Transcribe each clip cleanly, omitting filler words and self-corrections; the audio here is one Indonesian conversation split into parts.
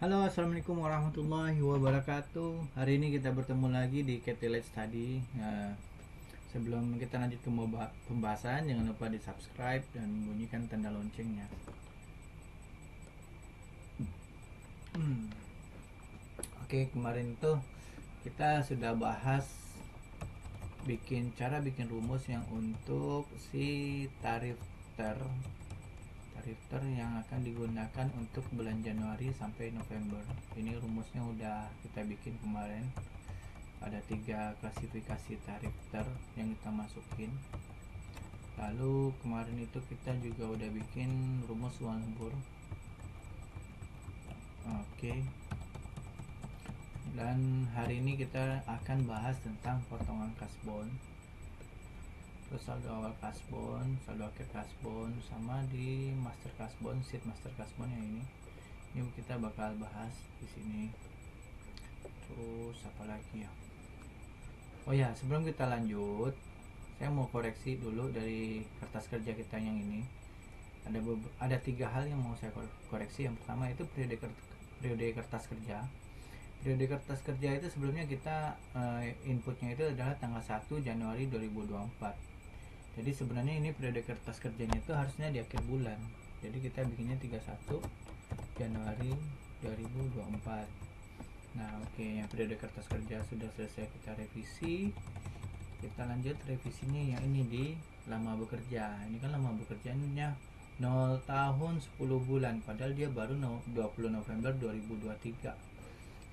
Halo, assalamualaikum warahmatullahi wabarakatuh. Hari ini kita bertemu lagi di Cathy Let's Study. Sebelum kita lanjut ke pembahasan, jangan lupa di subscribe dan bunyikan tanda loncengnya. Oke, kemarin tuh kita sudah bahas cara bikin rumus yang untuk si tarif yang akan digunakan untuk bulan Januari sampai November. Ini rumusnya udah kita bikin kemarin. Ada 3 klasifikasi tarif yang kita masukin. Lalu kemarin itu kita juga udah bikin rumus uang lembur. Oke. Dan hari ini kita akan bahas tentang potongan kasbon, terus saldo awal kasbon, saldo akhir kasbon, sama di master kasbon, sheet master kasbon yang ini kita bakal bahas di sini. Terus apa lagi ya? Oh ya, sebelum kita lanjut, saya mau koreksi dulu dari kertas kerja kita yang ini. Ada 3 hal yang mau saya koreksi. Yang pertama itu periode kertas kerja. Periode kertas kerja itu sebelumnya kita inputnya itu adalah tanggal 1 Januari 2024. Jadi sebenarnya ini periode kertas kerjanya itu harusnya di akhir bulan. Jadi kita bikinnya 31 Januari 2024. Nah, oke, yang periode kertas kerja sudah selesai kita revisi. Kita lanjut revisinya yang ini di lama bekerja. Ini kan lama bekerjanya 0 tahun 10 bulan, padahal dia baru 20 November 2023.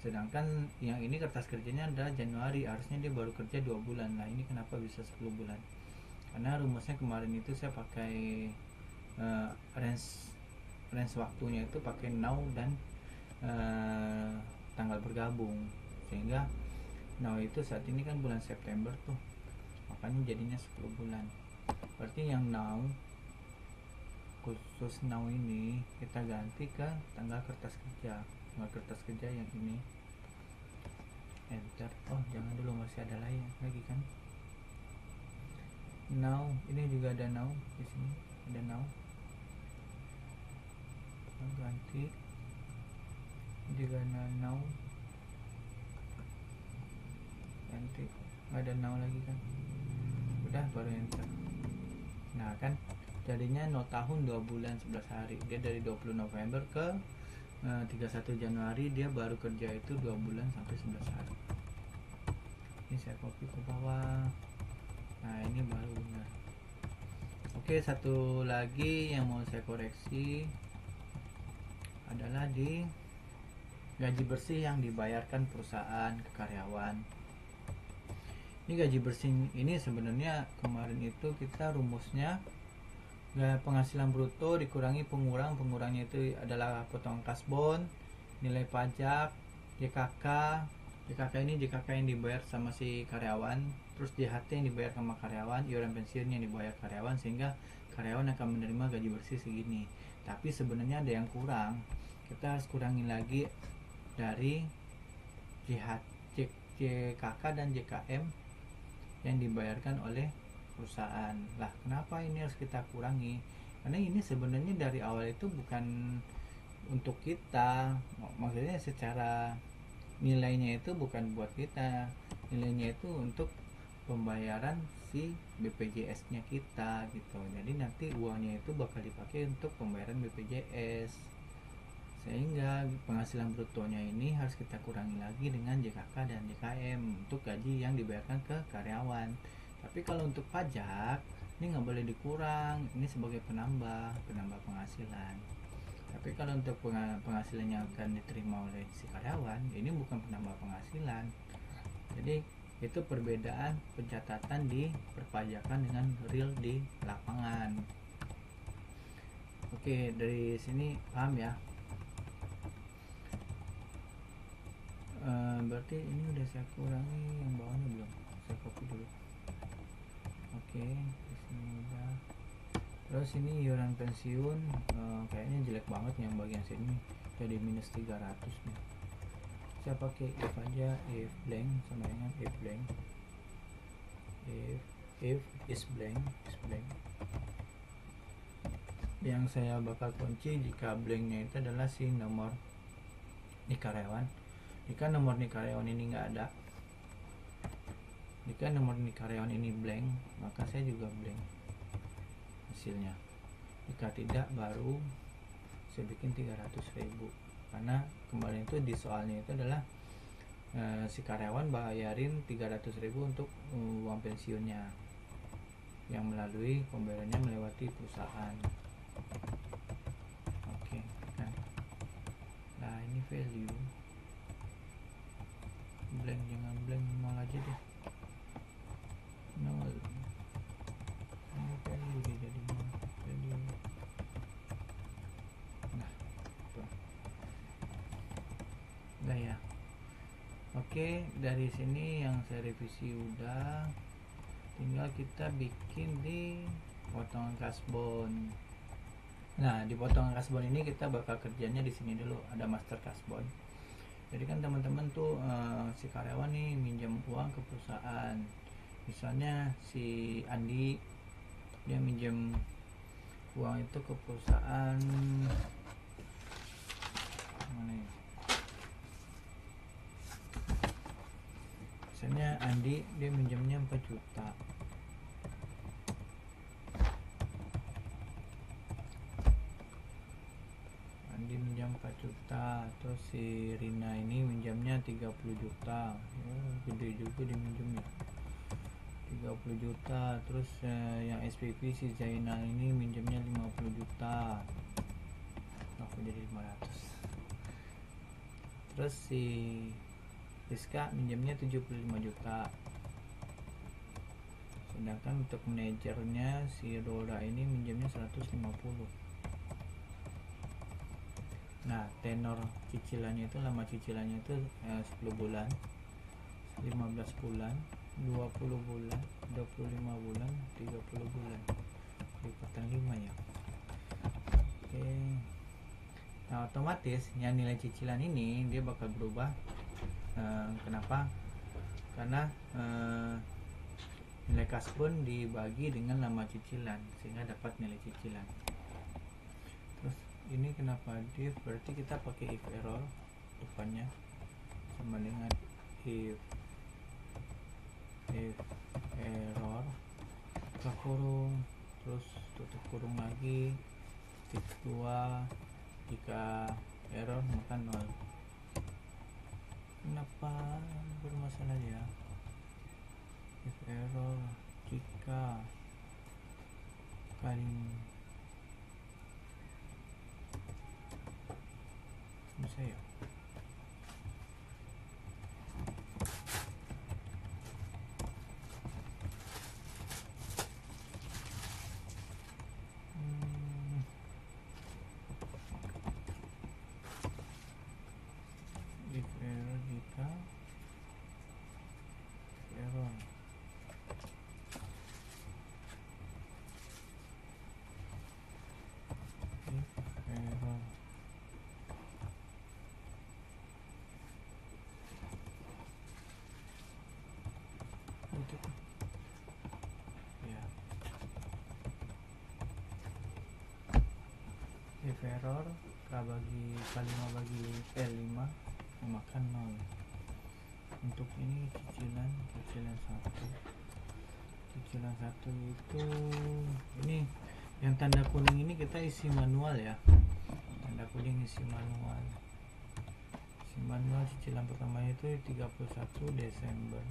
Sedangkan yang ini kertas kerjanya adalah Januari, harusnya dia baru kerja 2 bulan. Nah, ini kenapa bisa 10 bulan? Karena rumusnya kemarin itu saya pakai range waktunya itu pakai now dan tanggal bergabung, sehingga now itu saat ini kan bulan September tuh, makanya jadinya 10 bulan. Berarti yang now, khusus now ini kita ganti ke tanggal kertas kerja yang ini. Enter. Oh, jangan dulu, masih ada lain lagi kan. Now, ini juga ada now, di sini ada now. Ganti juga now, ganti, ada now lagi kan. Udah, baru enter. Nah kan jadinya 0 tahun 2 bulan 11 hari. Dia dari 20 November ke 31 Januari, dia baru kerja itu 2 bulan sampai 11 hari. Ini saya copy ke bawah. Nah, ini baru benar. Oke, satu lagi yang mau saya koreksi adalah di gaji bersih yang dibayarkan perusahaan ke karyawan. Ini gaji bersih ini sebenarnya kemarin itu kita rumusnya penghasilan bruto dikurangi pengurangnya itu adalah potongan kasbon, nilai pajak, JKK ini JKK yang dibayar sama si karyawan, terus JHT yang dibayar sama karyawan, iuran pensiun yang dibayar karyawan, sehingga karyawan akan menerima gaji bersih segini. Tapi sebenarnya ada yang kurang, kita harus kurangin lagi dari JKK dan JKM yang dibayarkan oleh perusahaan. Lah, kenapa ini harus kita kurangi? Karena ini sebenarnya dari awal itu bukan untuk kita, maksudnya secara nilainya itu bukan buat kita, nilainya itu untuk pembayaran si BPJS-nya kita gitu. Jadi nanti uangnya itu bakal dipakai untuk pembayaran BPJS, sehingga penghasilan brutonya ini harus kita kurangi lagi dengan JKK dan JKM untuk gaji yang dibayarkan ke karyawan. Tapi kalau untuk pajak ini nggak boleh dikurang, ini sebagai penambah penghasilan. Tapi kalau untuk penghasilan yang akan diterima oleh si karyawan, ini bukan penambah penghasilan. Jadi itu perbedaan pencatatan di perpajakan dengan real di lapangan. Oke, dari sini paham ya? Berarti ini udah saya kurangi, yang bawahnya belum, saya copy dulu. Oke, di sini udah. Terus ini iuran pensiun kayaknya jelek banget yang bagian sini, jadi minus 300 nih. Saya pakai if aja, if blank sama dengan if blank, if is blank. Yang saya bakal kunci jika blanknya itu adalah si nomor nik karyawan. Jika nomor nik karyawan ini nggak ada, jika nomor nik karyawan ini blank, maka saya juga blank hasilnya. Jika tidak, baru saya bikin 300.000, karena kemarin itu di soalnya itu adalah si karyawan bayarin 300.000 untuk uang pensiunnya yang melalui pembayarannya melewati perusahaan. Oke, kan. Nah, ini value blank, jangan blank, nol aja deh, nol. Ini value dia jadinya value. Nah, udah ya. Oke, dari sini yang saya revisi udah, tinggal kita bikin di potongan kasbon. Nah, di potongan kasbon ini kita bakal kerjanya di sini dulu, ada master kasbon. Jadi kan teman-teman tuh si karyawan nih minjam uang ke perusahaan. Misalnya si Andi, dia minjam uang itu ke perusahaan mana ya? Misalnya Andi dia minjamnya 4 juta. Andi minjam 4 juta, terus si Rina ini minjamnya 30 juta. Gede juga dia minjamnya 30 juta. Terus yang SPP si Zainal ini minjamnya 50 juta. Aku jadi 500. Terus si Rizka minjamnya 75 juta. Sedangkan untuk manajernya si Dora ini minjamnya 150. Nah, tenor cicilannya itu, lama cicilannya itu 10 bulan, 15 bulan, 20 bulan, 25 bulan, 30 bulan. Lipatan 5 ya. Oke. Nah, otomatis yang nilai cicilan ini dia bakal berubah. Kenapa? Karena nilai kasbon dibagi dengan lama cicilan sehingga dapat nilai cicilan. Terus ini kenapa div? Berarti kita pakai if error depannya sama dengan if error, buka kurung, terus tutup kurung lagi, titik 2. Jika error maka 0. Kenapa bermasalah ya? If error jika kali bisa ya. If error jika error error itu ya. If error K bagi K5 bagi L5 memakan 0. Untuk ini cicilan 1 itu ini yang tanda kuning ini kita isi manual ya. Tanda kuning isi manual. Isi manual cicilan pertama itu 31 Desember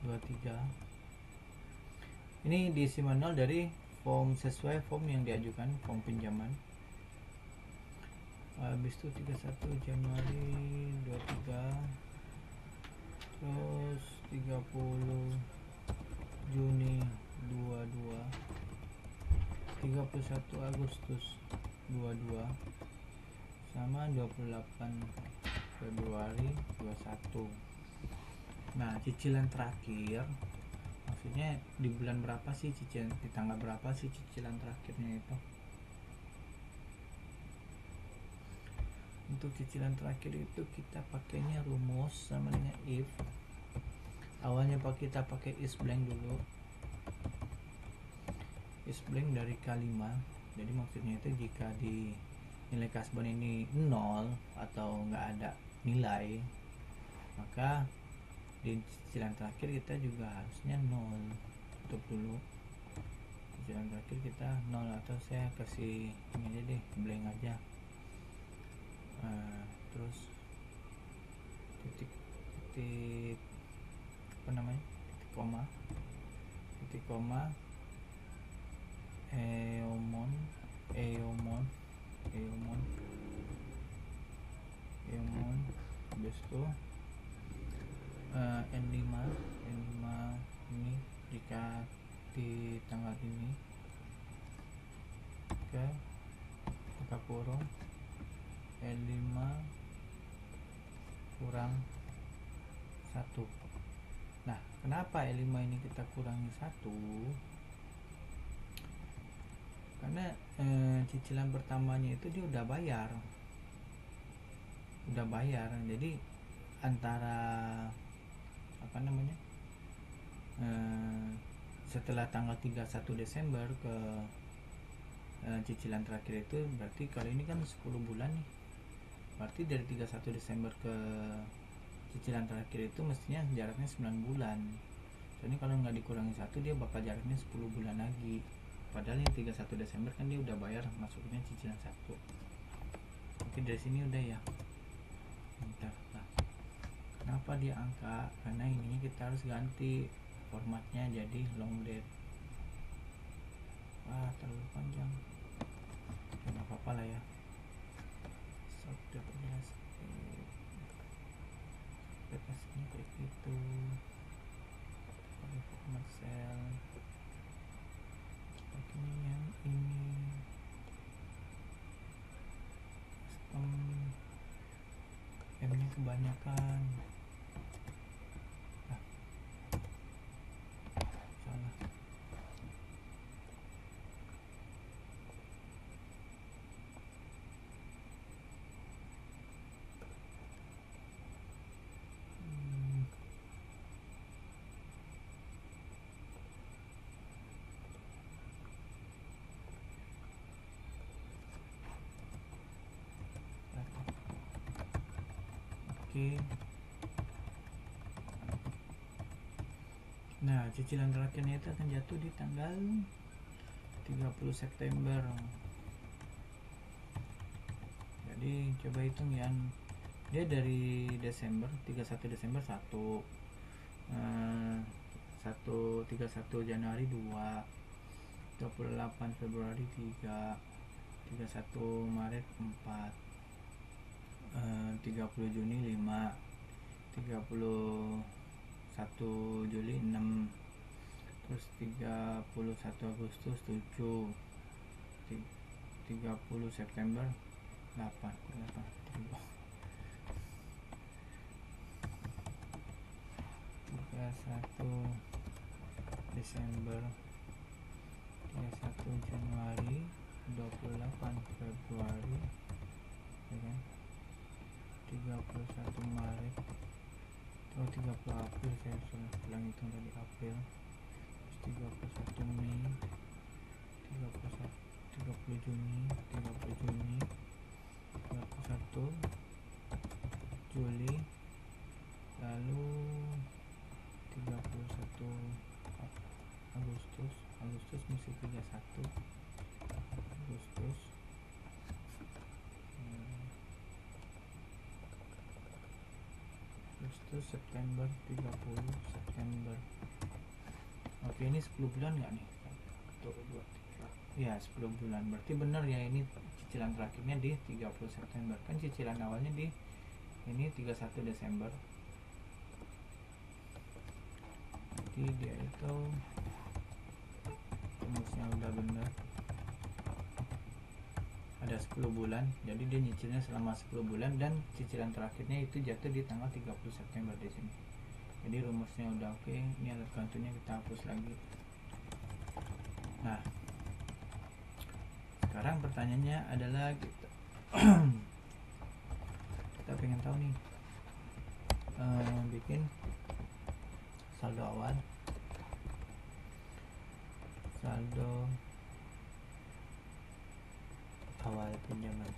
23. Ini diisi manual dari form sesuai form yang diajukan, form pinjaman. Habis itu 31 Januari 23, terus 30 Juni 22, 31 Agustus 22, sama 28 Februari 21. Nah, cicilan terakhir maksudnya di bulan berapa sih cicilan, di tanggal berapa sih cicilan terakhirnya itu. Untuk cicilan terakhir itu kita pakainya rumus sama dengan if. Awalnya kita pakai is blank dulu, is blank dari K5. Jadi maksudnya itu jika di nilai kasbon ini 0 atau nggak ada nilai, maka di cicilan terakhir kita juga harusnya 0. Tutup dulu, cicilan terakhir kita 0, atau saya kasih ini aja deh, blank aja. Terus titik apa namanya, titik koma eomon habis itu N5 ini jika di tanggal ini ke buka kurung N5 kurang 1. Nah, kenapa L5 ini kita kurangi 1? Karena cicilan pertamanya itu dia udah bayar. Jadi antara apa namanya, setelah tanggal 31 Desember ke cicilan terakhir itu berarti kali ini kan 10 bulan nih. Berarti dari 31 Desember ke cicilan terakhir itu mestinya jaraknya 9 bulan. Jadi kalau nggak dikurangi 1 dia bakal jaraknya 10 bulan lagi. Padahal yang 31 Desember kan dia udah bayar masuknya cicilan 1. Oke, dari sini udah ya. Bentar. Nah, kenapa dia angka? Karena ininya kita harus ganti formatnya jadi long date. Wah, terlalu panjang. Ya, nggak apa-apa lah ya. Bebasnya kayak gitu. Pakai format cell. Pakainya yang ini. M-nya kebanyakan. Salah. Oke. Nah, cicilan terakhirnya itu akan jatuh di tanggal 30 September. Jadi coba hitung ya. Dia dari Desember 31 Desember 1, 31 Januari 2, 28 Februari 3, 31 Maret 4, 30 Juni 5, 31 Juli 6, terus 31 Agustus 7, 30 September 8, 31 Desember, 31 Januari, 28 Februari, ya kan? 31 Maret, 30 April, saya sudah bilang itu dari April, 31 Mei, 30 Juni, 31 Juli, lalu 31 Agustus mesti 31 Agustus, September, 30 September. Oke, ini 10 bulan nggak nih? 1, 2, 3. Ya, 10 bulan. Berarti benar ya, ini cicilan terakhirnya di 30 September. Kan cicilan awalnya di ini 31 Desember. Jadi dia itu rumusnya udah benar. Ada 10 bulan, jadi dia nyicilnya selama 10 bulan dan cicilan terakhirnya itu jatuh di tanggal 30 September di sini. Jadi rumusnya udah oke. Ini alat bantunya kita hapus lagi. Nah, sekarang pertanyaannya adalah kita kita pengen tahu nih, bikin saldo awal, saldo awal pinjaman.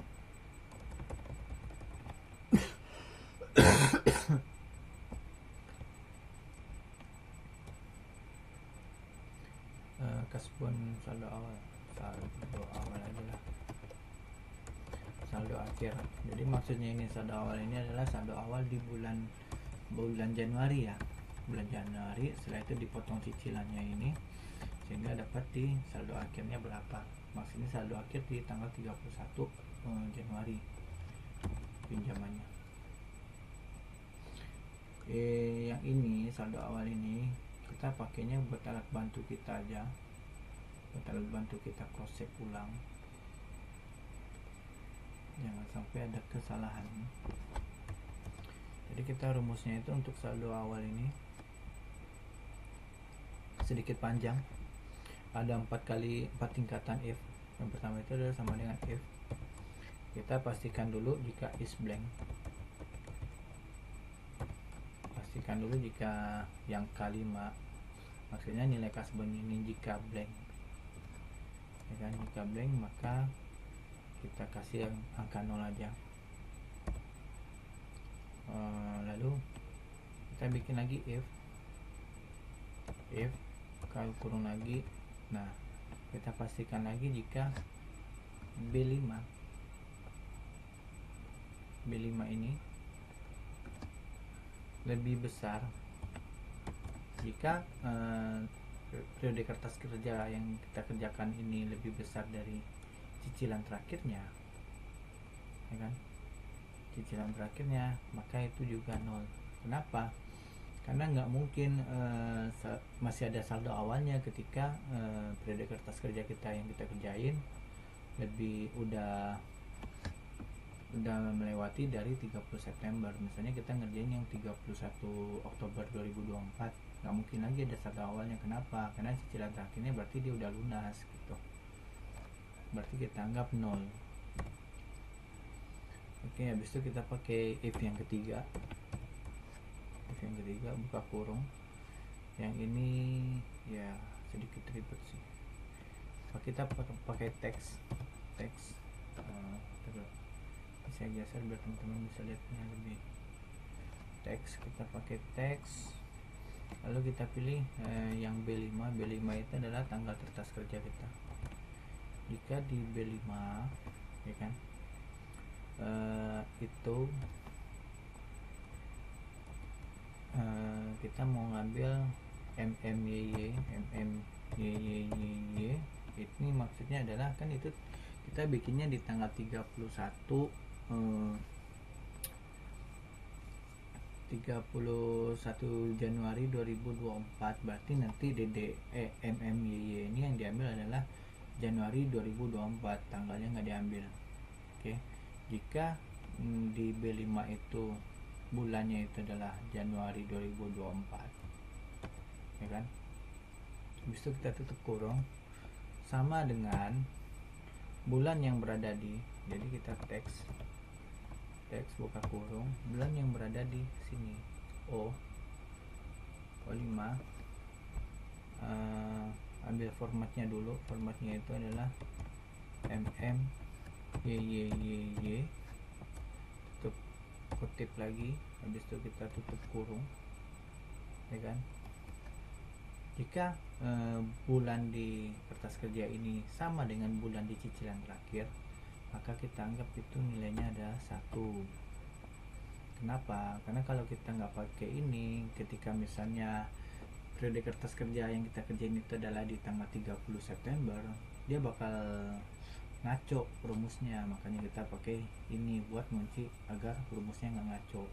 saldo awal, saldo awal aja lah, saldo akhir. Jadi maksudnya ini saldo awal ini adalah saldo awal di bulan Januari ya, bulan Januari. Setelah itu dipotong cicilannya ini sehingga dapat di saldo akhirnya berapa. Maksudnya saldo akhir di tanggal 31 Januari pinjamannya. Yang ini saldo awal ini kita pakainya buat alat bantu kita aja, buat alat bantu kita cross check ulang, jangan sampai ada kesalahan. Jadi kita rumusnya itu untuk saldo awal ini sedikit panjang, ada 4 tingkatan if. Yang pertama itu adalah sama dengan if. Kita pastikan dulu jika is blank, pastikan dulu jika yang kelima, maksudnya nilai kasbon ini jika blank ya kan. Jika blank maka kita kasih angka 0 aja. Lalu kita bikin lagi if kalau kurung lagi. Nah, kita pastikan lagi jika B5 ini lebih besar, jika periode kertas kerja yang kita kerjakan ini lebih besar dari cicilan terakhirnya ya kan, cicilan terakhirnya, maka itu juga 0. Kenapa? Karena nggak mungkin masih ada saldo awalnya ketika periode kertas kerja kita yang kita kerjain udah melewati dari 30 September. Misalnya kita ngerjain yang 31 Oktober 2024, nggak mungkin lagi ada saldo awalnya. Kenapa? Karena cicilan terakhirnya berarti dia udah lunas gitu, berarti kita anggap 0. Oke, habis itu kita pakai if yang ketiga. If yang ketiga buka kurung. Yang ini ya sedikit ribet sih. Kita pakai teks. Saya geser biar teman-teman bisa lihatnya lebih. Teks, kita pakai teks. Lalu kita pilih yang B5. B5 itu adalah tanggal kertas kerja kita. Jika di B5 ya kan, itu kita mau ngambil MMYY. Ini maksudnya adalah kan itu kita bikinnya di tanggal 31 Januari 2024, berarti nanti MMYY ini yang diambil adalah Januari 2024, tanggalnya nggak diambil. Oke, jika di B5 itu bulannya itu adalah Januari 2024 ya kan, habis itu kita tutup kurung sama dengan bulan yang berada di, jadi kita teks buka kurung, bulan yang berada di sini O5. Ambil formatnya dulu, formatnya itu adalah MMYYY, tutup kutip lagi, habis itu kita tutup kurung ya kan. Jika bulan di kertas kerja ini sama dengan bulan di cicilan terakhir, maka kita anggap itu nilainya ada 1. Kenapa? Karena kalau kita nggak pakai ini, ketika misalnya periode kertas kerja yang kita kerjain itu adalah di tanggal 30 September, dia bakal ngaco rumusnya. Makanya kita pakai ini buat ngunci agar rumusnya nggak ngaco.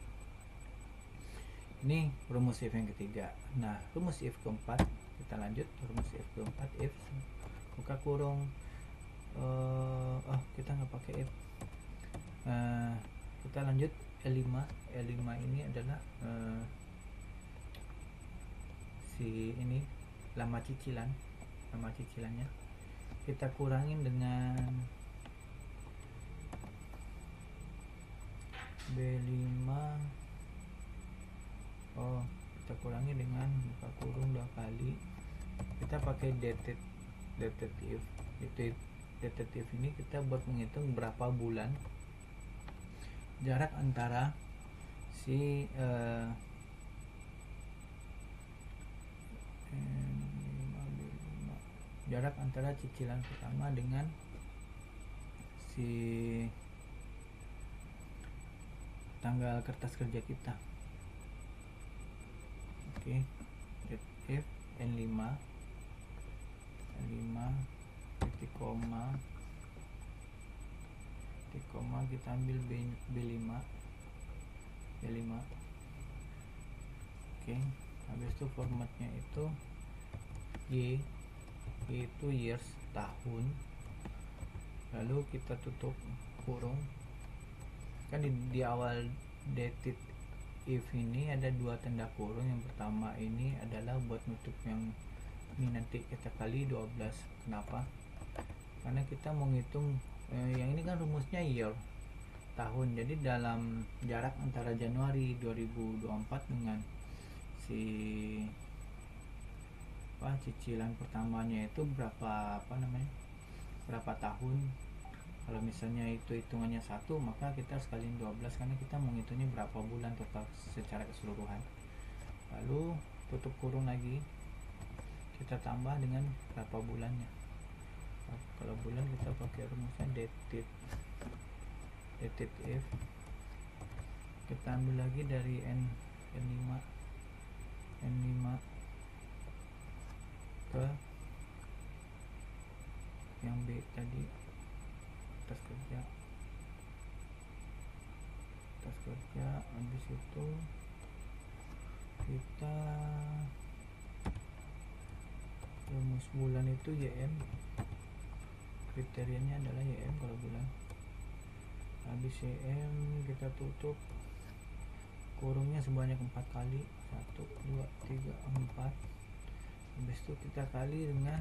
Ini rumus if yang ketiga. Nah, rumus if keempat, kita lanjut rumus if keempat. If buka kurung, kita nggak pakai if, kita lanjut L5. L5 ini adalah ini lama cicilannya kita kurangin dengan B5. Kita kurangi dengan buka kurung 2 kali. Kita pakai detektif. Detektif ini kita buat menghitung berapa bulan jarak antara si jarak antara cicilan pertama dengan si tanggal kertas kerja kita. Oke, let if N5 titik koma kita ambil B5. Oke, habis itu formatnya itu Y itu years, tahun, lalu kita tutup kurung. Kan di awal dated if ini ada dua tanda kurung. Yang pertama ini adalah buat nutup yang ini, nanti kita kali 12. Kenapa? Karena kita mau ngitung yang ini kan rumusnya year, tahun. Jadi dalam jarak antara Januari 2024 dengan si cicilan pertamanya itu berapa tahun. Kalau misalnya itu hitungannya 1, maka kita harus kaliin 12 karena kita menghitungnya berapa bulan total secara keseluruhan. Lalu tutup kurung lagi, kita tambah dengan berapa bulannya. Kalau bulan kita pakai rumusnya dated if, kita ambil lagi dari N5 ke yang B tadi, kertas kerja. Habis itu kita rumus bulan itu YM, kriterianya adalah YM kalau bulan. Habis YM kita tutup kurungnya sebanyak 4 kali, 1, 2, 3, 4. Habis itu kita kali dengan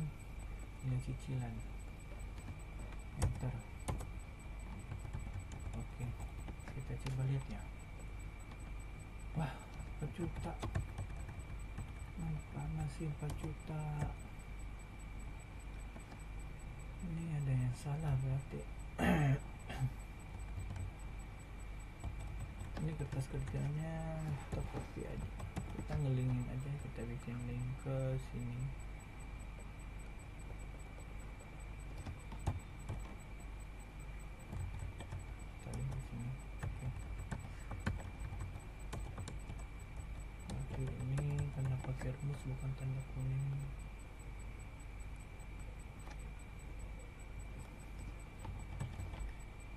nilai cicilan, enter. Oke, kita coba lihat ya. Wah, 4 juta. Mana sih 4 juta? Ini ada yang salah berarti. Ini kertas kerjanya kita copy aja, kita ngelingin aja, kita bikin link ke sini. Tadi di sini. Oke, ini tanda pakai rumus bukan tanda kuning.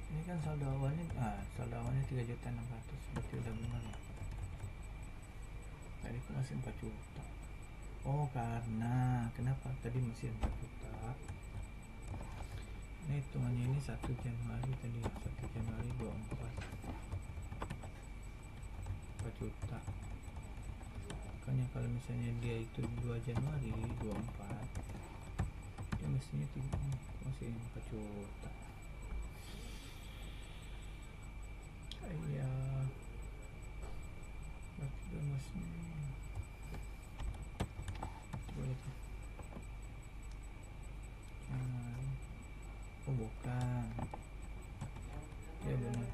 Ini kan saldo awalnya 3.600.000, berarti udah benar ya. Tadi masih 4 juta. Oh, karena kenapa tadi masih 4 juta? Ini hitungannya ini 1 Januari tadi ya, 1 Januari 24, 4 juta. Makanya kalau misalnya dia itu 2 Januari 24, dia mestinya masih 4 juta. Iya, berarti udah masih boleh tuh. Oh bukan, ya benar,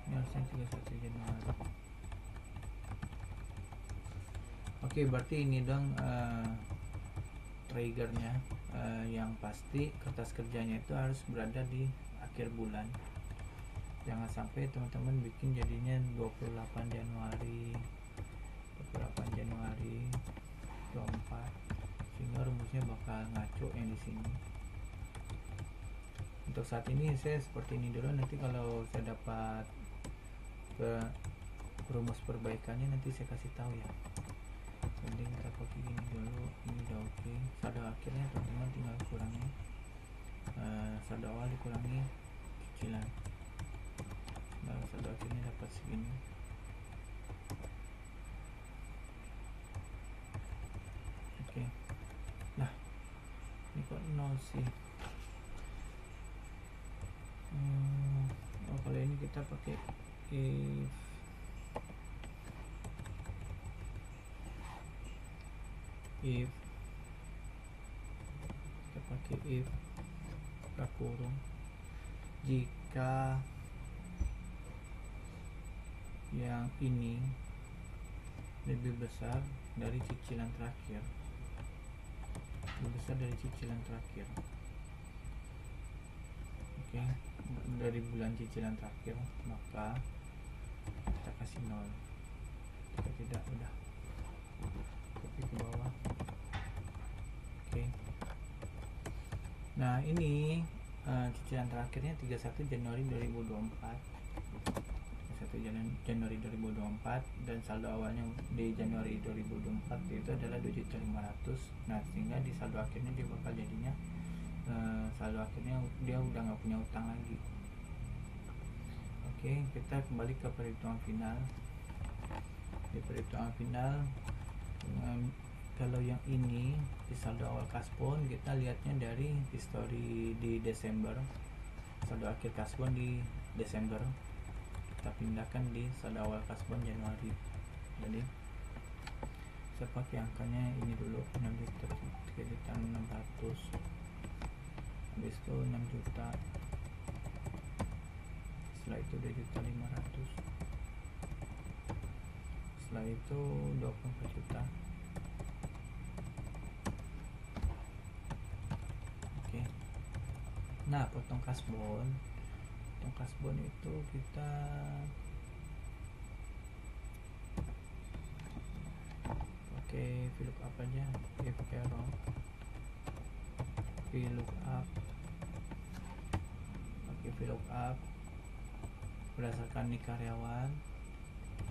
ini harusnya juga 1 Januari. Oke, berarti ini dong triggernya. Yang pasti kertas kerjanya itu harus berada di akhir bulan. Jangan sampai teman-teman bikin jadinya 28 Januari 24, sehingga rumusnya bakal ngaco yang di sini. Untuk saat ini saya seperti ini dulu, nanti kalau saya dapat rumus perbaikannya nanti saya kasih tahu ya. Jadi kita pakai gini dulu, ini udah oke. Saldo akhirnya teman-teman tinggal kurangi, saldo awal dikurangi cicilan. Nah, saldo akhirnya dapat segini. Oke. Nah, ini kok 0 sih. Oh, kalau ini kita pakai if kita pakai if buka kurung, jika yang ini lebih besar dari cicilan terakhir, lebih besar dari cicilan terakhir. Oke, dari bulan cicilan terakhir, maka kita kasih 0. Jika tidak, udah copy ke bawah. Oke, nah ini cicilan terakhirnya 31 Januari 2024, 1 Januari 2024, dan saldo awalnya di Januari 2024 itu adalah 2.500.000. Nah, sehingga di saldo akhirnya dia bakal jadinya saldo akhirnya dia udah nggak punya utang lagi. Oke, kita kembali ke perhitungan final. Di perhitungan final, kalau yang ini di saldo awal kasbon, kita lihatnya dari history di Desember, saldo akhir kasbon di Desember, kita pindahkan di saldo awal kasbon Januari. Jadi saya pakai angkanya ini dulu, 6.600.000, habis itu 6 juta, setelah itu 2.500.000, setelah itu 24 juta. Oke, nah potong kasbon itu kita pakai VLOOKUP aja, if error VLOOKUP, pakai VLOOKUP berdasarkan nik karyawan,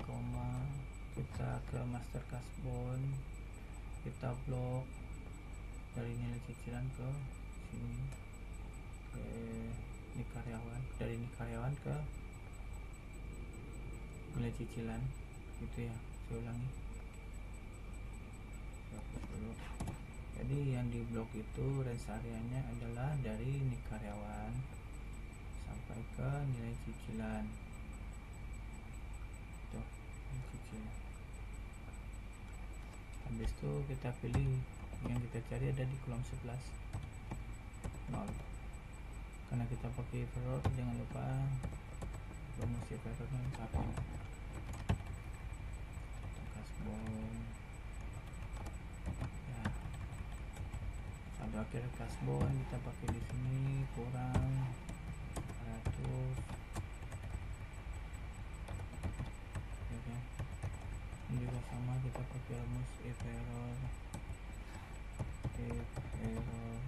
koma, kita ke master kasbon, kita blok dari nilai cicilan ke sini, ke nik karyawan, dari nik karyawan ke nilai cicilan, gitu ya. Saya ulangi, hapus dulu. Jadi yang di blok itu range areanya adalah dari nik karyawan sampai ke nilai cicilan. Tuh, nilai cicilan. Habis itu kita pilih yang kita cari ada di kolom 11, 0. Karena kita pakai error, jangan lupa promosi errornya lengkapin. Kasbon ya, saldo akhir kasbon kita pakai di sini kurang 100, ya kan? Ini juga sama, kita pakai rumus if error pakai if error.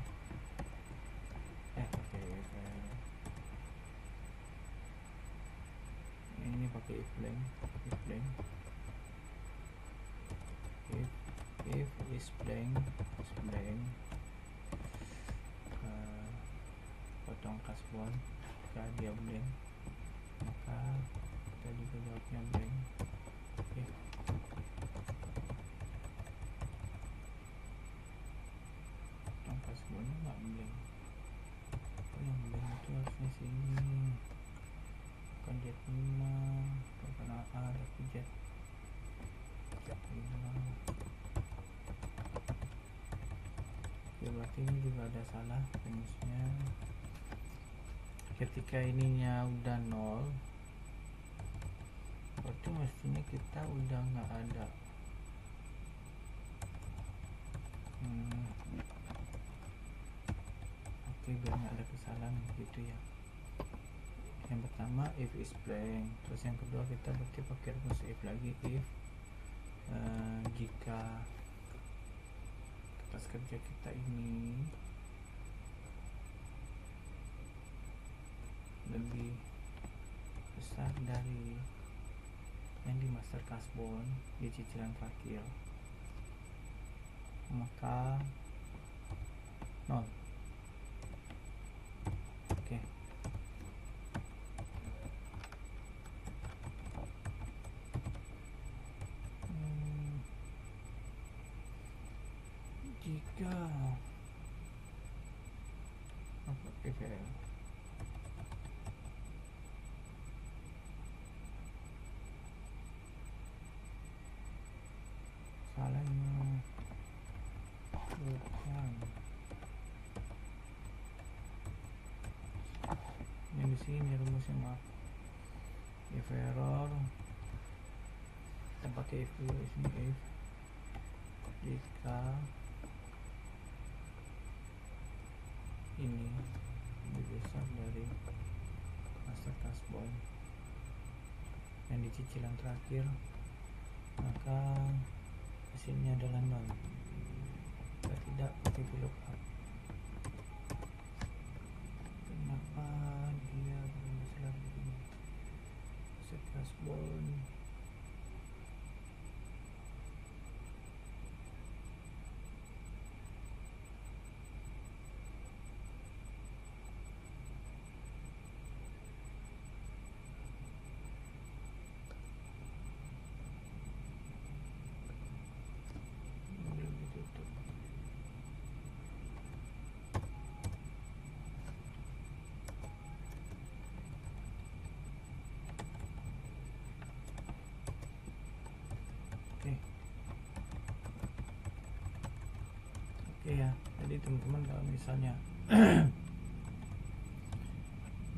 Ini pakai if blank, if is blank, potong kasbon jika dia blank, maka kita juga jawabnya blank. Oke, potong kasbonnya nggak blank. Yang blank itu harusnya sini, bukan Z5, bukan A tapi Z5. Oke, berarti ini juga ada salah rumusnya. Ketika ininya udah 0, berarti mestinya kita udah nggak ada oke, biar nggak ada kesalahan gitu ya. Yang pertama if is blank, terus yang kedua kita berarti pakai rumus if lagi, if jika kertas kerja kita ini lebih besar dari yang di master kasbon di cicilan terakhir, maka 0. Oke, jika salahnya bukan yang di sini rumusnya, maaf, if error kita pakai if dulu di sini, if jika ini lebih besar dari master kasbon yang di cicilan terakhir, maka hasilnya adalah 0. Jika tidak, pakai VLOOKUP. Kenapa dia besar begini? Master kasbon ditutup. Oke ya, jadi teman-teman kalau misalnya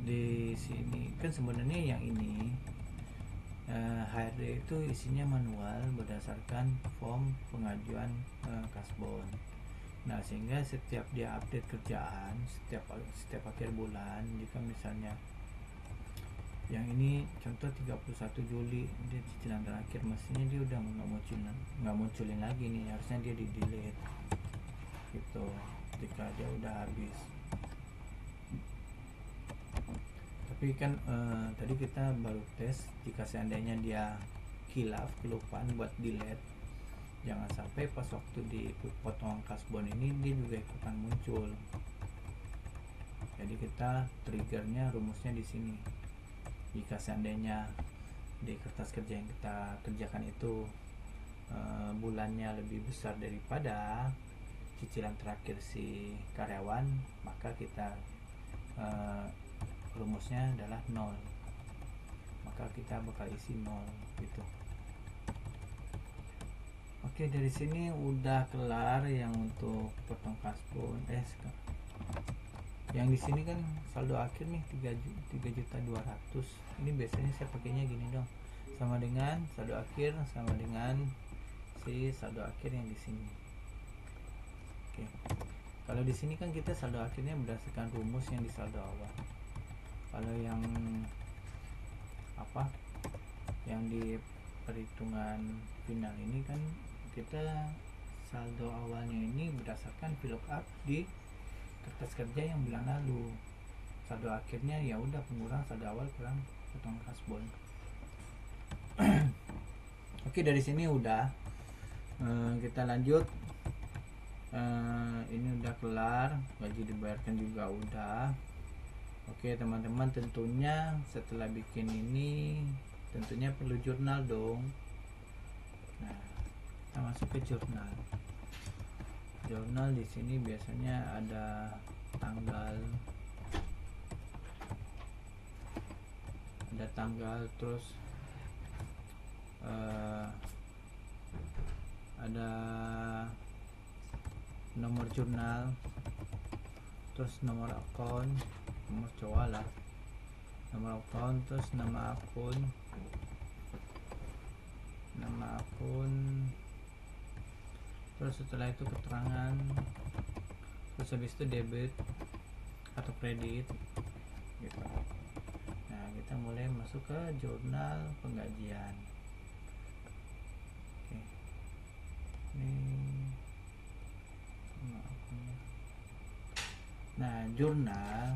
di sini kan sebenarnya yang ini HRD itu isinya manual berdasarkan form pengajuan kasbon. Nah, sehingga setiap dia update kerjaan setiap akhir bulan, jika misalnya yang ini contoh 31 Juli dia cicilan terakhir, mestinya dia udah nggak munculin lagi nih, harusnya dia di delete gitu jika dia udah habis. Tapi kan tadi kita baru tes, jika seandainya dia kelupaan buat delete, jangan sampai pas waktu di potongan kasbon ini dia juga ikutan muncul. Jadi kita triggernya, rumusnya di sini. Jika seandainya di kertas kerja yang kita kerjakan itu bulannya lebih besar daripada cicilan terakhir si karyawan, maka kita rumusnya adalah 0, maka kita bakal isi 0 gitu. Oke, dari sini udah kelar yang untuk potong kasbon. Yang di sini kan saldo akhir nih 3.200.000. Ini biasanya saya pakainya gini dong, sama dengan saldo akhir sama dengan si saldo akhir yang di sini. Oke, kalau di sini kan kita saldo akhirnya berdasarkan rumus yang di saldo awal. Kalau yang yang di perhitungan final ini kan kita saldo awalnya ini berdasarkan VLOOKUP di kertas kerja yang bulan lalu. Saldo akhirnya ya udah pengurang saldo awal kurang potongan kasbon. Oke, dari sini udah kita lanjut. Ini udah kelar, gaji dibayarkan juga udah. Oke teman-teman, tentunya setelah bikin ini tentunya perlu jurnal dong. Nah, kita masuk ke jurnal. Jurnal di sini biasanya ada tanggal, terus ada nomor jurnal, terus nomor akun, nomor cowok lah, nomor akun, terus nama akun, terus setelah itu keterangan, terus habis itu debit atau kredit gitu. Nah, kita mulai masuk ke jurnal penggajian. Oke, ini nah jurnal,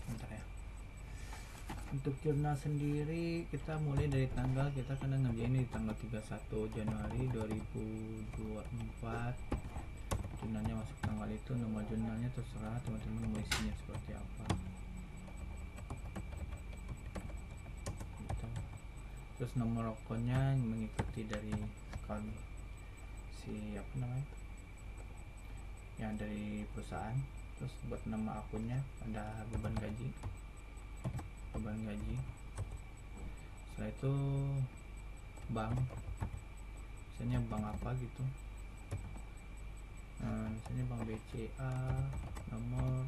sebentar ya. Untuk jurnal sendiri kita mulai dari tanggal, kita kena ngerjain di tanggal 31 Januari 2024. Jurnalnya masuk tanggal itu, nomor jurnalnya terserah teman-teman mau isinya seperti apa gitu. Terus nomor akunnya mengikuti dari yang dari perusahaan. Terus buat nama akunnya ada beban gaji. Setelah itu bank, misalnya bank apa gitu, misalnya bank BCA, nomor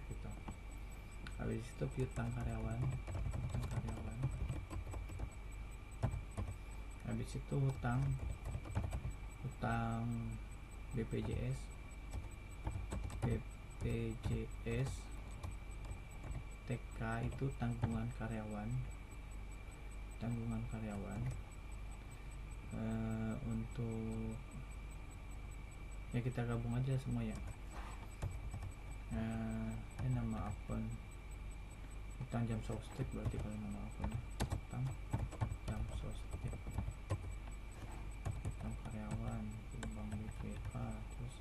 gitu. Habis itu piutang karyawan. Habis itu hutang BPJS, BPJS TK itu tanggungan karyawan untuk ya kita gabung aja semua ya. Ini nama akun utang jam sostek, berarti kalau nama akunnya utang jam sostek, utang karyawan Bank BCA, terus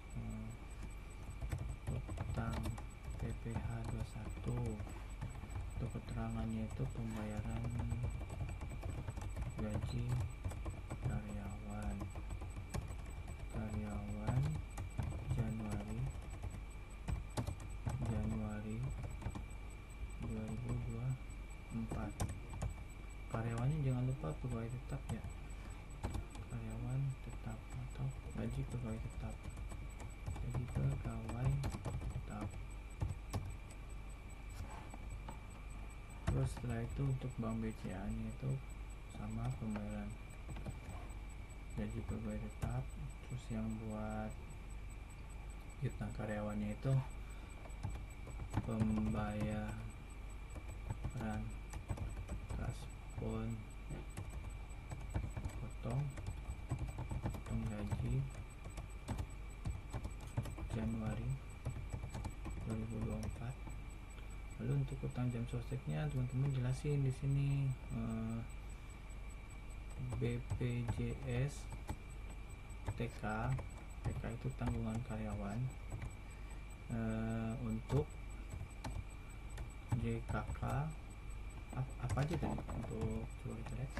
utang PPH 21. Untuk keterangannya itu pembayaran gaji karyawan Januari 2024. Karyawannya jangan lupa pegawai tetap ya, karyawan tetap atau gaji pegawai tetap. Terus setelah itu untuk Bank BCA nya itu sama pembayaran gaji pegawai tetap. Terus yang buat utang karyawannya itu pembayaran kasbon potong gaji Januari 2024. Lalu untuk utang jam sosteknya teman-teman jelasin di sini. BPJS TK itu tanggungan karyawan. Untuk JKK apa aja tadi untuk coba kita lihat.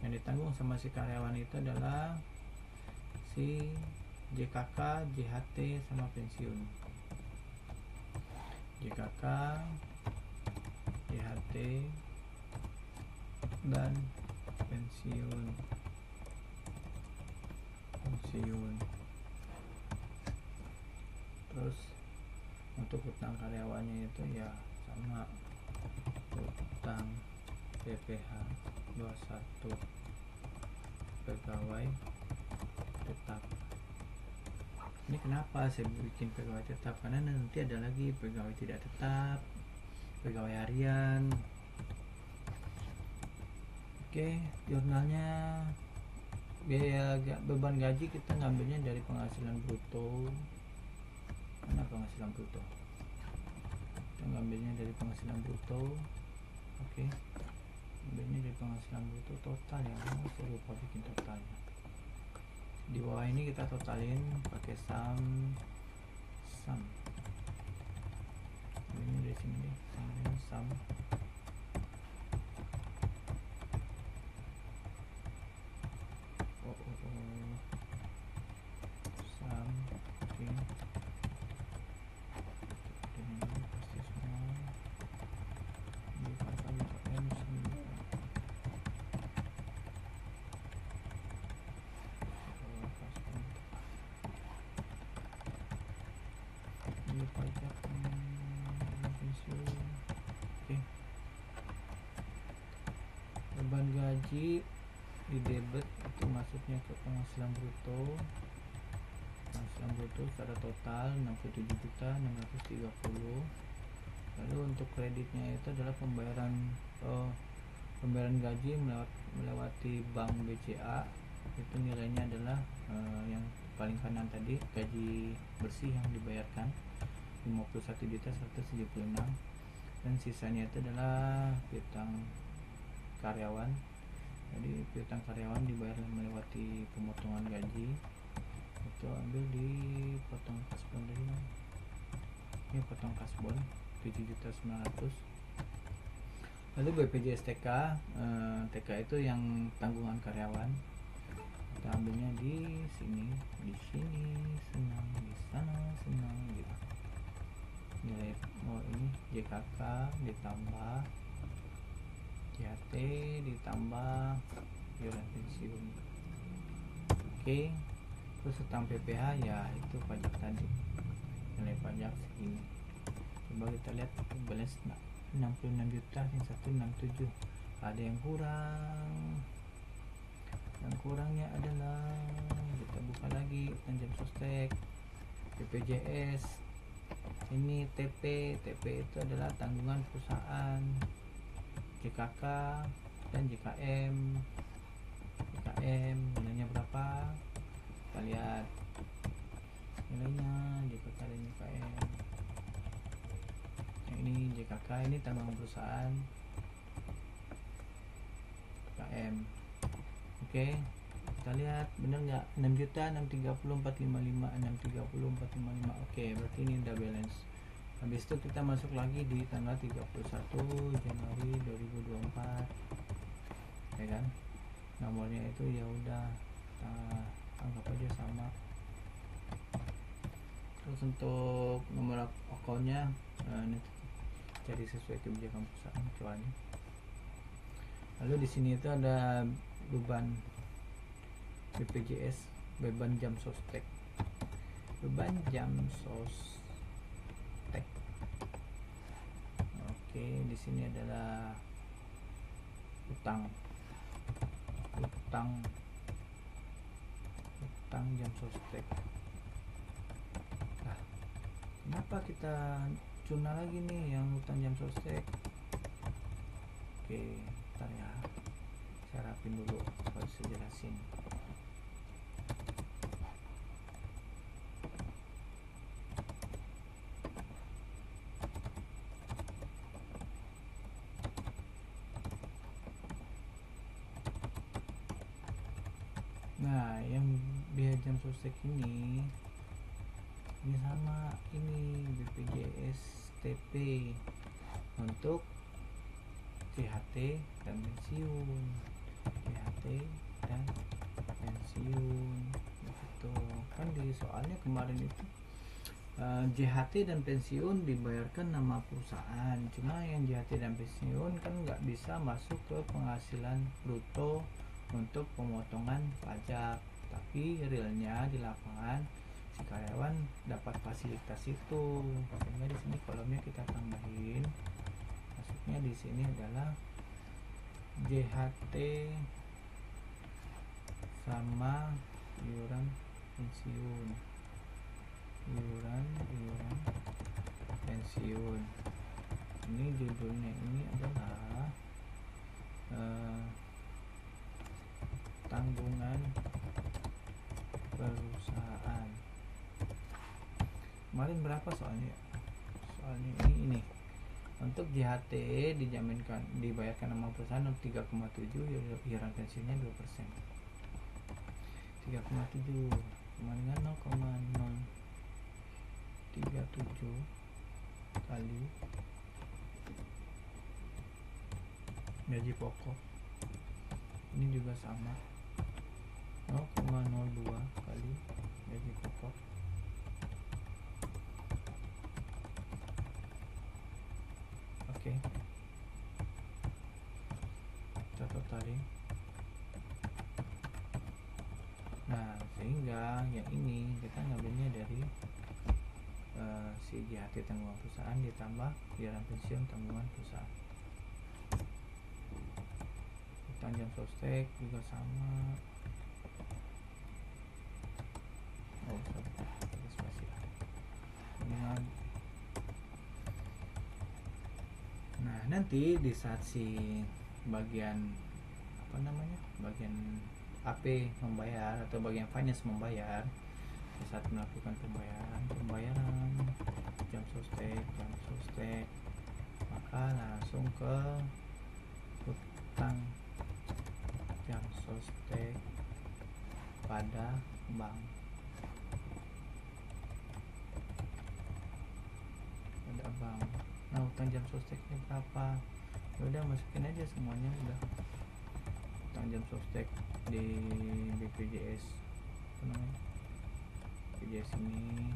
Yang ditanggung sama si karyawan itu adalah si JKK, JHT sama pensiun. JKK, JHT dan pensiun. Terus untuk utang karyawannya itu ya sama, utang PPH 21 pegawai tetap. Ini kenapa saya bikin pegawai tetap, karena nanti ada lagi pegawai tidak tetap, pegawai harian. Oke, jurnalnya biaya beban gaji kita ngambilnya dari penghasilan bruto. Mana penghasilan bruto? Kita ngambilnya dari penghasilan bruto. Oke, ngambilnya dari penghasilan bruto total ya. Saya lupa bikin totalnya. Di bawah ini kita totalin pakai sum. Ini dari sini deh, sum. Pajak pensiun. Oke, beban gaji di debit itu masuknya ke penghasilan bruto secara total 67.630. Lalu untuk kreditnya itu adalah pembayaran gaji melewati Bank BCA. Itu nilainya adalah yang paling kanan tadi, gaji bersih yang dibayarkan 51.176, dan sisanya itu adalah piutang karyawan. Jadi piutang karyawan dibayar melewati pemotongan gaji, itu ambil di potong kasbon tadi. Ini potong kasbon 7.900. Lalu BPJS TK itu yang tanggungan karyawan, kita ambilnya di sini senang, di sana senang gitu. Nilai ini JKK ditambah JHT ditambah iuran pensiun. Oke, terus utang PPH ya itu pajak tadi, nilai pajak segini. Coba kita lihat balance 66 juta, yang 167. Ada yang kurang. Yang kurangnya adalah, kita buka lagi utang jam sostek BPJS Ini TP itu adalah tanggungan perusahaan. JKK dan JKM. Nilainya berapa? Kita lihat nilainya JKK dan JKM. Ini JKK, ini tanggungan perusahaan. JKM. Oke, kita lihat benar nggak? 6.630.455, 630.455. Oke, berarti ini udah balance. Habis itu kita masuk lagi di tanggal 31 Januari 2024, ya kan? Nomornya itu ya udah anggap aja sama. Terus untuk nomor akunnya cari sesuai kebijakan perusahaan kecuali. Lalu di sini itu ada beban BPJS, beban jam sostek, Oke, di sini adalah utang jam sostek. Nah, kenapa kita cuna lagi nih yang utang jam sostek? Oke, bentar ya, saya rapin dulu baru saya jelasin. Nah, yang biaya jam sostek ini sama ini BPJS TP untuk CHT dan pensiun, gitu kan. Di soalnya kemarin itu JHT dan pensiun dibayarkan nama perusahaan, cuma yang JHT dan pensiun kan nggak bisa masuk ke penghasilan bruto untuk pemotongan pajak, tapi realnya di lapangan si karyawan dapat fasilitas itu. Sehingga di sini kolomnya kita tambahin, masuknya di sini adalah JHT sama iuran pensiun, ini judulnya ini adalah tanggungan perusahaan. Kemarin berapa soalnya ini untuk JHT dibayarkan sama perusahaan 3,7, iuran pensiunnya 2%. 3,7 sama dengan 0,037 kali gaji pokok, ini juga sama 0,02 kali gaji pokok. Oke, kita totalin. Nah, sehingga yang ini kita ngambilnya dari si JHT tanggungan perusahaan ditambah iuran pensiun tanggungan perusahaan. Utang jam sostek juga sama. Nah, nanti di saat si bagian bagian AP membayar atau bagian finance membayar, di saat melakukan pembayaran jam sostek, maka langsung ke utang jam sostek pada bank. Nah, utang jam sosteknya berapa? Ya udah, masukin aja semuanya udah. Utang jam sostek di BPJS BPJS ini,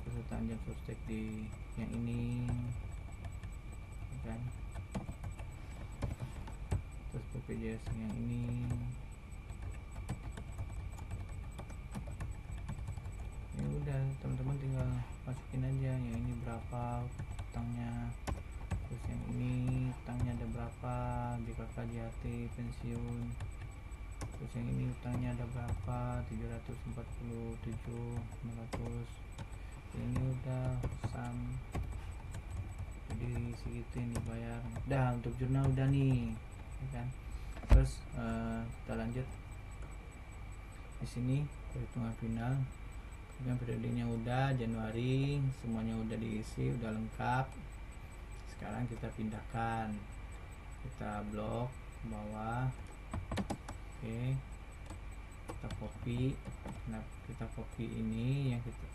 terus utang jam sostek di yang ini kan, terus BPJS yang ini. Ya udah, teman-teman tinggal masukin aja yang ini berapa utangnya, terus yang ini utangnya ada berapa, JKK, JHT, pensiun, terus yang ini utangnya ada berapa, 747.500. ini udah sam, jadi segitu yang dibayar. Udah untuk jurnal udah nih, ya kan. Terus kita lanjut di sini perhitungan final. Kemudian periodenya udah Januari, semuanya udah diisi, udah lengkap. Sekarang kita pindahkan, kita blok ke bawah. Oke, kita copy. Nah, kita copy ini yang kita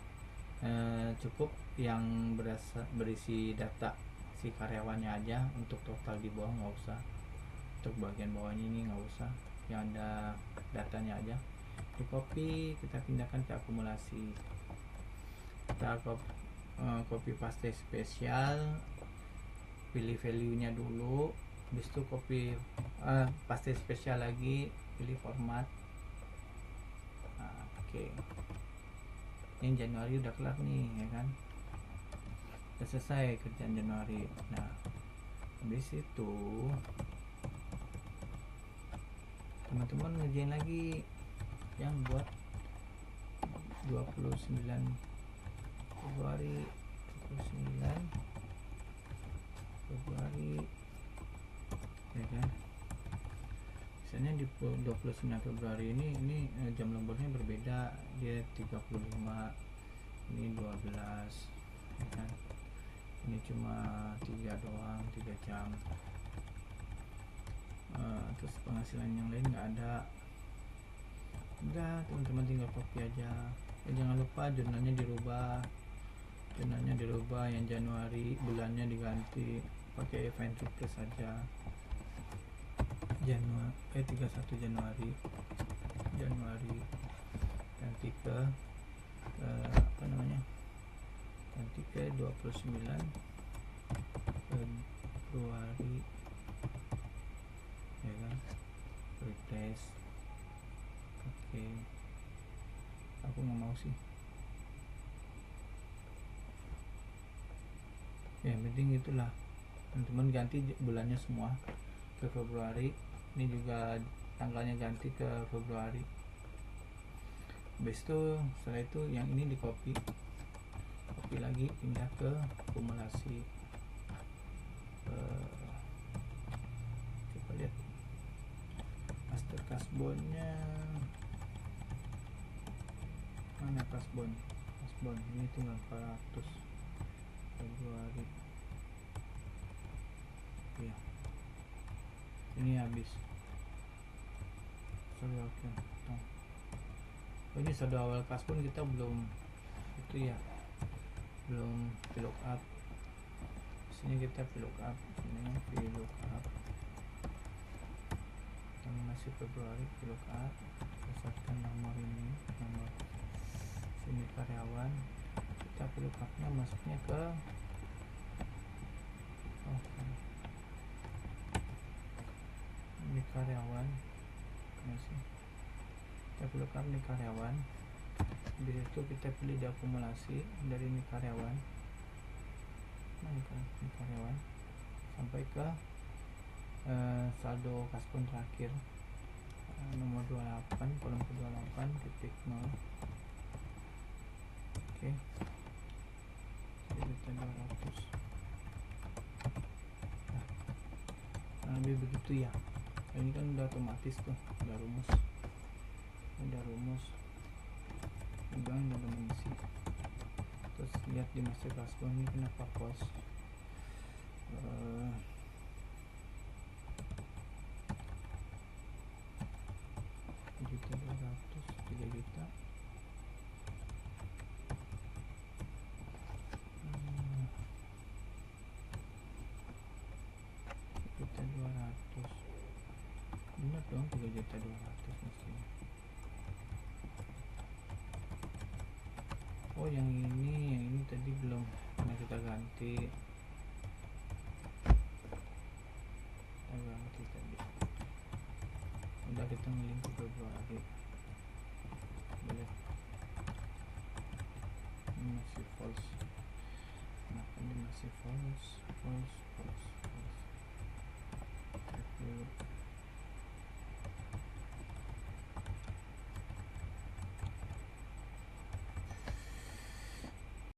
cukup yang berisi data si karyawannya aja. Untuk total di bawah nggak usah, untuk bagian bawahnya ini nggak usah, yang ada datanya aja di copy. Kita pindahkan ke akumulasi, kita copy paste spesial, pilih value nya dulu, habis itu copy paste spesial lagi, pilih format. Oke. Ini Januari udah kelar nih, ya kan, udah selesai kerjaan Januari. Nah, habis itu teman-teman ngerjain lagi yang buat 29 Februari, 29 Februari, ya kan. Misalnya di 29 Februari ini jam lemburnya berbeda, dia 35, ini 12, ya kan. Ini cuma 3 doang, 3 jam. Terus penghasilan yang lain nggak ada. Udah, teman-teman tinggal copy aja. Jangan lupa jurnalnya dirubah. Yang Januari bulannya diganti pakai event replace saja. 31 Januari ganti ke ganti ke 29 Februari, ya kan, replace. Oke, aku nggak mau sih, ya yang penting itulah teman-teman ganti bulannya semua ke Februari. Ini juga tanggalnya ganti ke Februari. Habis itu, setelah itu yang ini di copy lagi, pindah ke akumulasi. Coba lihat master kasbonnya mana. Kasbon ini tinggal 400 Februari ya, ini habis. Ini saldo awal kasbon kita belum itu ya, belum look up. Sini kita look up, ini look up yang masih Februari, look up, berdasarkan nomor ini, nomor sini karyawan. Kita look upnya masuknya ke ini karyawan, masih kita look up nih karyawan. Di situ kita pilih di akumulasi dari ini karyawan, ini karyawan sampai ke saldo kasbon terakhir, nomor 28, kolom ke 28 titik 0. Oke, 1.200.000. Nah, lebih begitu ya. Ini kan udah otomatis tuh, udah rumus udah mengisi. Terus lihat di master kasbon ini kenapa cost 1.200.000, 3 juta. Juta 200, bener dong, 3.200.000 mestinya. Oh, yang ini tadi belum pernah kita ganti. Tadi udah kita ngiling ke Februari. Boleh, ini masih false. Kenapa ini masih false?